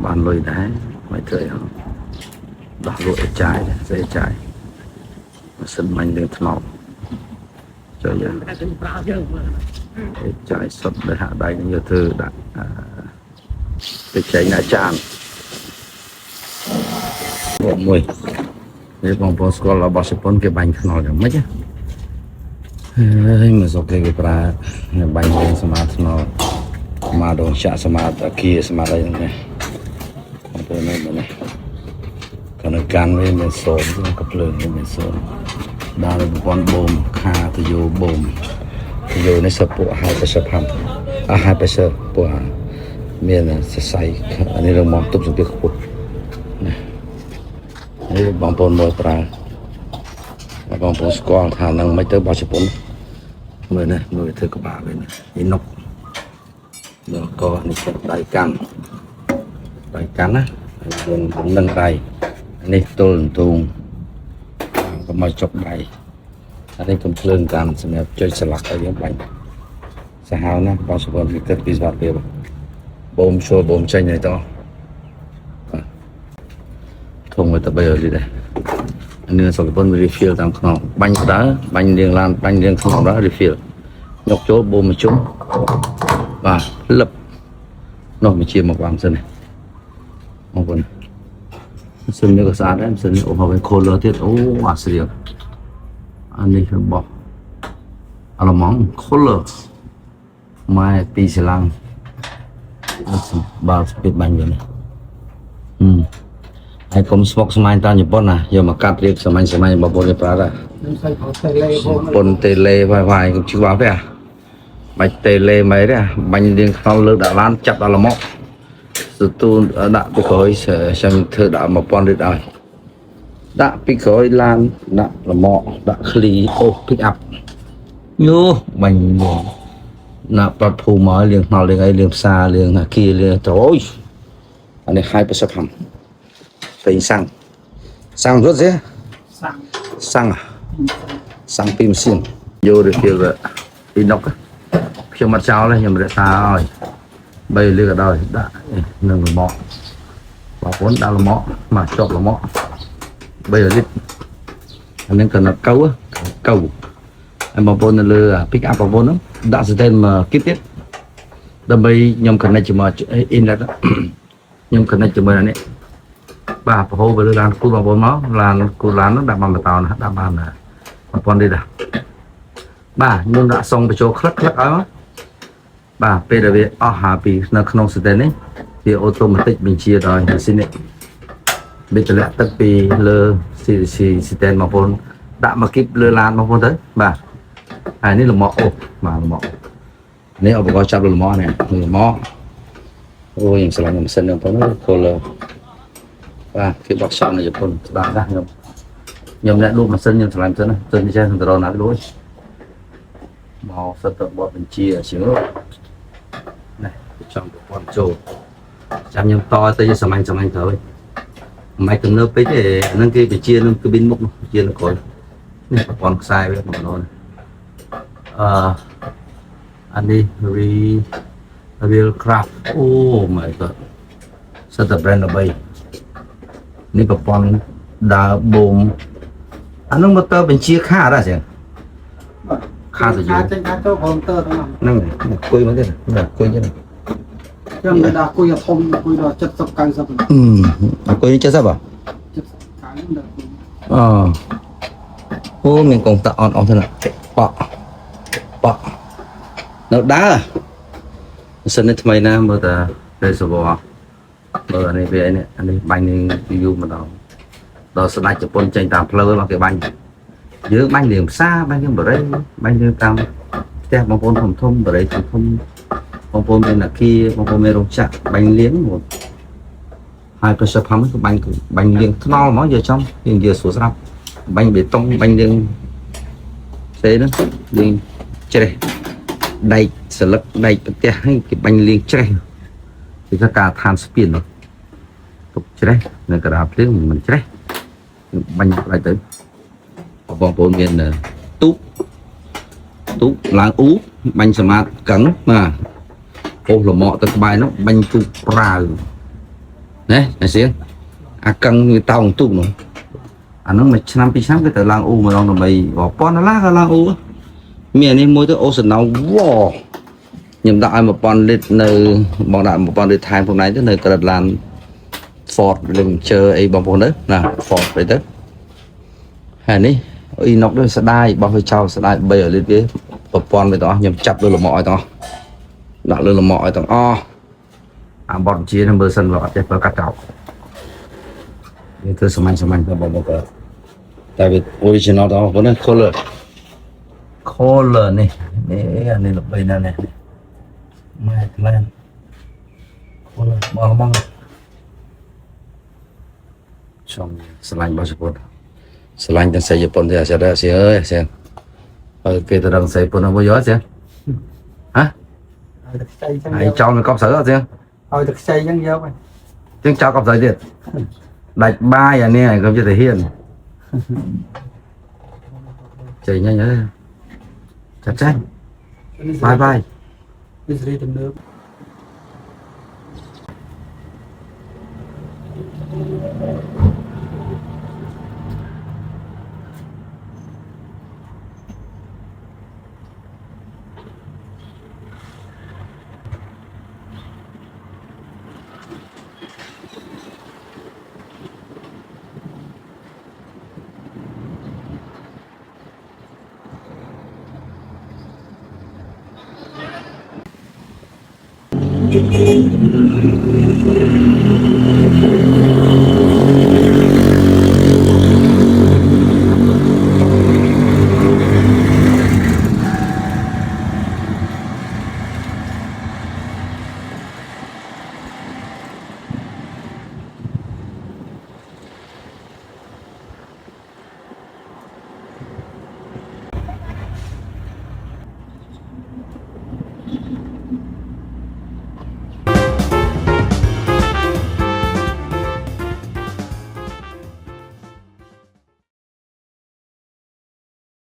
បានលុយដែរមិនត្រូវហ៎ដោះលក់ចាយសេចាយម៉ាស៊ីនបាញ់រឿងថ្នោតចូលយើងចាយសុទ្ធដែលហាក់ដៃនឹងយកធ្វើដាក់ទៅចែងអាចារ្យមួយនេះបងប្អូនស្គាល់របស់ជប៉ុនគេបាញ់ថ្នោតយ៉ាងម៉េចហើយមកសុកគេប្រើបាញ់រឿងសមាថ្នោតមកដងចាក់សមាតាគីសមាអីហ្នឹងបងប្អូននេះកាន់កាន់វិញមានសូមក៏ភ្លើងមានសូមដល់ប្រព័ន្ធបូមខាទៅយោបូមទៅយោនេះសពពួកហើយប្រសិទ្ធភាពហើយប្រសិទ្ធពួកមានសរសៃនេះរងមកទប់សម្ពាធខ្ពស់នេះបងប្អូនមើលប្រើបងប្អូនស្គាល់ថានឹងមិនទៅបោះជប៉ុនមើលនេះមើលធ្វើក្បាលវិញនេះនុកដល់កនេះដៃកាន់ណាយើងនឹងដៃនេះទល់ទូងកុំឲ្យចុកដៃអានេះកំភ្លើងកាន់សម្រាប់ចុចស្លាកឲ្យយើងបាញ់សាហាវណាបោះជប៉ុនវាគិតពីស្វាពេលបូមចូលបូមចេញហើយតធំទៅ3លីដែរនេះសុខភាព refill តាមក្នុងបាញ់ដើបាញ់រៀងឡានបាញ់រៀងក្នុងដើ refill យកចូលបូមមកជុំបាទលឹបនោះមកជាមកបានសិននេះបងប្អូនសិននេះក៏ស្អាតដែរសិននេះអូមកវិញ color ទៀតអូអាស្រៀងអានេះរបស់អាឡម៉ង់ color ម៉ែពីស្លាំងបាល់ស្ពីតបាញ់វិញហើយកុំស្មុកស្មាញតាមជប៉ុនណាយកមកកាត់រៀបសាមញ្ញបងប្អូនប្រើដែរប៉ុនតេលេវាយកុំជឿបាទេបាច់តេលេមិនទេបាញ់រៀងខ្នល់លើដាក់ឡានចាប់ដល់ល្មក់ទទួលដាក់ពីក្រោយខ្ញុំធ្វើដាក់ 1000 លីត្រឲ្យដាក់ពីក្រោយឡានដាក់ល្មក់ដាក់ឃ្លីអូ pick up ញូបាញ់ណាប់ប្រភូមករៀងខ្នល់រៀងអីរៀងផ្សាររៀងអាគីរៀងទៅអានេះឲ្យប្រសិទ្ធភាពពេញសាំងរត់ទេសាំងពីម៉ាស៊ីនយកទៅពីនុកខ្ញុំមកចោលខ្ញុំរក្សាឲ្យ3លីក៏ដោយដាក់នឹងល្មក់បងប្អូនដាក់ល្មក់មកចុកល្មក់3លីត្រអានេះក៏កៅហើយបងប្អូននៅលើ pick up បងប្អូនហ្នឹងដាក់ស្ទែនមកគីបទៀតដើម្បីខ្ញុំ connect ជាមួយ inlet ខ្ញុំ connect ជាមួយអានេះបាទប្រហូរទៅលើឡានគូបងប្អូនមកឡានគូឡានហ្នឹងដាក់បានបន្តណាដាក់បានបងប្អូននេះដែរបាទខ្ញុំដាក់សុងបញ្ចូលក្លឹកឲ្យមកបាទពេលដែលវាអស់ហាពីនៅក្នុងស្ទែននេះវាអូតូម៉ាទិកបញ្ជាដោយម៉ាស៊ីននេះវាតម្លាក់ទឹកពីលើ ស្ទែនបងប្អូនដាក់មកគីបលើឡានបងប្អូនទៅបាទហើយនេះលំអអូបាទលំអនេះឧបករណ៍ចាប់លំអនេះលំអអូយស្រឡាញ់ម៉ាស៊ីនបងប្អូនcolorបាទគេបោះឆក់នៅជប៉ុនស្ដាប់ណាស់ខ្ញុំអ្នកលក់ម៉ាស៊ីនខ្ញុំឆ្លាញ់ទៅណាទៅនេះចេះទៅរកណាលួយមកសិតទៅបត់បញ្ជាជាងនេះចង់ប្រព័ន្ធចូលចាំខ្ញុំតទៅសាមញ្ញទៅវិញមិនទំនើបពេកទេហ្នឹងគេបញ្ជានឹងគឺប៊ីនមុខបញ្ជានៅក្រោយនេះប្រព័ន្ធខ្សែវាបងប្អូនអានេះ real craft អូ my god សិតតែ brand 13នេះប្រព័ន្ធដើរបូមអានោះម៉ូទ័របញ្ជាខាតហ៎ចឹងខាតទៅយូរចេញខាតទៅព្រមតើហ្នឹងអង្គុយមកទេអង្គុយចឹងចឹងគេដាក់អង្គុយធំអង្គុយដល់70 90អង្គុយ70ហ៎70 90អូមានកងតាអត់ទេណាប៉នៅដើរម៉ាស៊ីននេះថ្មីណាមើលតា reservoir មើលអានេះវានេះអានេះបាញ់នឹងយូរម្ដងដល់ស្ដេចជប៉ុនចេញតាមផ្លូវមកគេបាញ់យើងបាញ់រឿងផ្សារបាញ់រឿងបរិយបាញ់រឿងតាមផ្ទះបងប្អូនធំបរិយធំបងប្អូនមានអាគារបងប្អូនមានរោងចក្របាញ់លៀងហើយប្រសិទ្ធភាពគឺបាញ់លៀងថ្នល់ហ្មងយកចំយើងយកស្រួលស្រាប់បាញ់បេតុងបាញ់លៀងផ្សេងហ្នឹងលៀងច្រេះដែកស្លឹកដែកប្រទះហ្នឹងគេបាញ់លៀងច្រេះគឺថាការឋានស្ពានទុកច្រេះនៅកណ្ដាលភ្លៀងមិនច្រេះបាញ់ផ្លាច់ទៅបងប្អូនមានទូកឡើងអ៊ូបាញ់សមាតកឹងបាទអូសលម៉កទៅក្បែរនោះបាញ់ទូកប្រាវ nè này xíu căng người tao tụ nó nó mà năm pi năm cái tờ lang u mà lòng tầm bầy bỏ pon nó lá cái lang u miền này môi tới ô sần nào wow nhầm đại một pon lên nơi bọn đại một pon lên thay hôm nay tới nơi cờ lan Ford đừng chờ ấy bằng phong đấy nè Ford đấy đấy hè ní y nóc đó sẽ đai bao hơi trao sẽ đai bây ở lên phía một pon với đó nhầm chặt luôn là mọi đó đặt luôn là mọi đó bọn chia nó bơ sân vào chạy vào cắt cào như thứ sầm anh các bọn một cái tại vì original đó vẫn là color này này là bây giờ này mày lên color mong trong slide bao nhiêu slide dan saya pun dia ada sih sen kita đang xây pun bao giờ sen hả ai cho mình cọp sợi sen thôi được xây dân dâu rồi tiếng cho cọp sợiទៀតដាច់បាយអានេះកុំចិត្តទៅហ៊ានចេញញ៉ៃចាត់ចាញ់បាយ វាសេរីទំនើប Thank you.